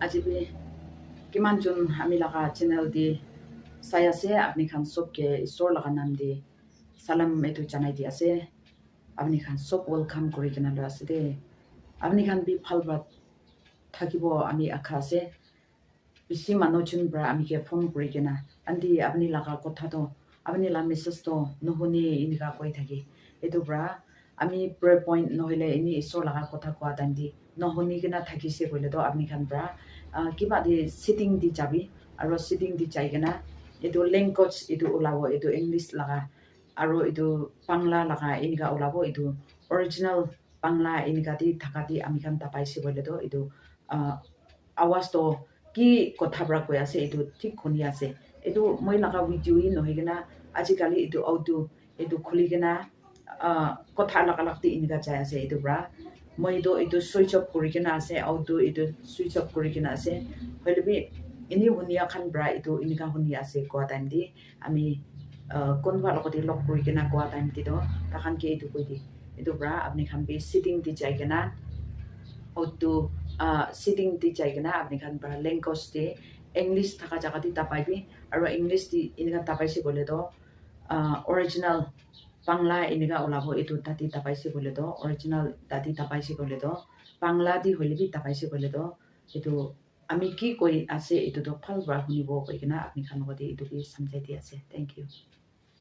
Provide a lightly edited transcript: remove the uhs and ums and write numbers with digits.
আজি বি কিমান জন আমি লাগা চ্যানেল দি চাই আছে আপনি খান সবকে ঈশ্বর লাগা নাম দি সালাম এটু জানাই দি আছে আপনি খান সব ওয়েলকাম করে কিনা লো আছে দে আপনি খান বি ভালবাত থাকিব আমি আশা আছে বেশি মানুষজন ব্রা আমি কে ফোন করে কিনা আন্দি আপনি লাগা কথা তো আপনি লা মেসেজ তো নহনি ইনকা কই থাকি এটু ব্রা আমি প্রে পয়েন্ট নহলে ইনি ঈশ্বর লাগা কথা কোয়া দান্দি নহনি কিনা থাকিছে কইলে তো আপনি খান ব্রা কিবা দি সিটিং দি যাবি আৰু সিটিং দি যাই কিনা এটু ল্যাঙ্গুয়েজ এটু ওলাবো এটু ইংলিশ লাগা আৰু এটু বাংলা লাগা ইনকা ওলাবো এটু অরিজিনাল বাংলা ইনকা দি থাকা দি আমি খান তাপাইছে কইলে তো এটু আওয়াজ তো কি কথা ব্রা কই আছে এটু ঠিক শুনি আছে এটু মই লাগা ভিডিও ই নহয় কিনা আজিকালি এটু অটো এটু খুলি কিনা কথা লাগা লাগতি ইনকা যাই আছে এটু ব্রা মই তো এটু সুইচ অফ কৰি কিনা আছে অটো এটু সুইচ অফ কৰি কিনা আছে হইলেবি ইনি শুনিয়া খান ব্ৰা এটু ইনকা শুনি আছে কোৱা টাইম দি আমি কোনবা লগতে লগ কৰি কিনা কোৱা টাইম দি তো তাখান কে এটু কই দি এটু ব্রা আপনি খান বি সিটিং দি যাই কিনা অটো সিটিং দি যাই কিনা আপনি খান ব্রা ল্যাঙ্গুয়েজ দি ইংলিশ থাকা জায়গা দি তাপাইবি আৰু ইংলিশ দি ইনকা তাপাইছে বলে তো অরিজিনাল বাংলা ইনকা ওলাবো এটু তাতি তাপাইছে বলে তো অরিজিনাল তাতি তাপাইছে বলে তো বাংলা দি হইলেবি তাপাইছে বলে তো এটু আমি কি কই আছে এটু তো ভাল ব্রা শুনিব কই কিনা আপনি খান লগতে এটু কি সমঝাই দি আছে থ্যাংক ইউ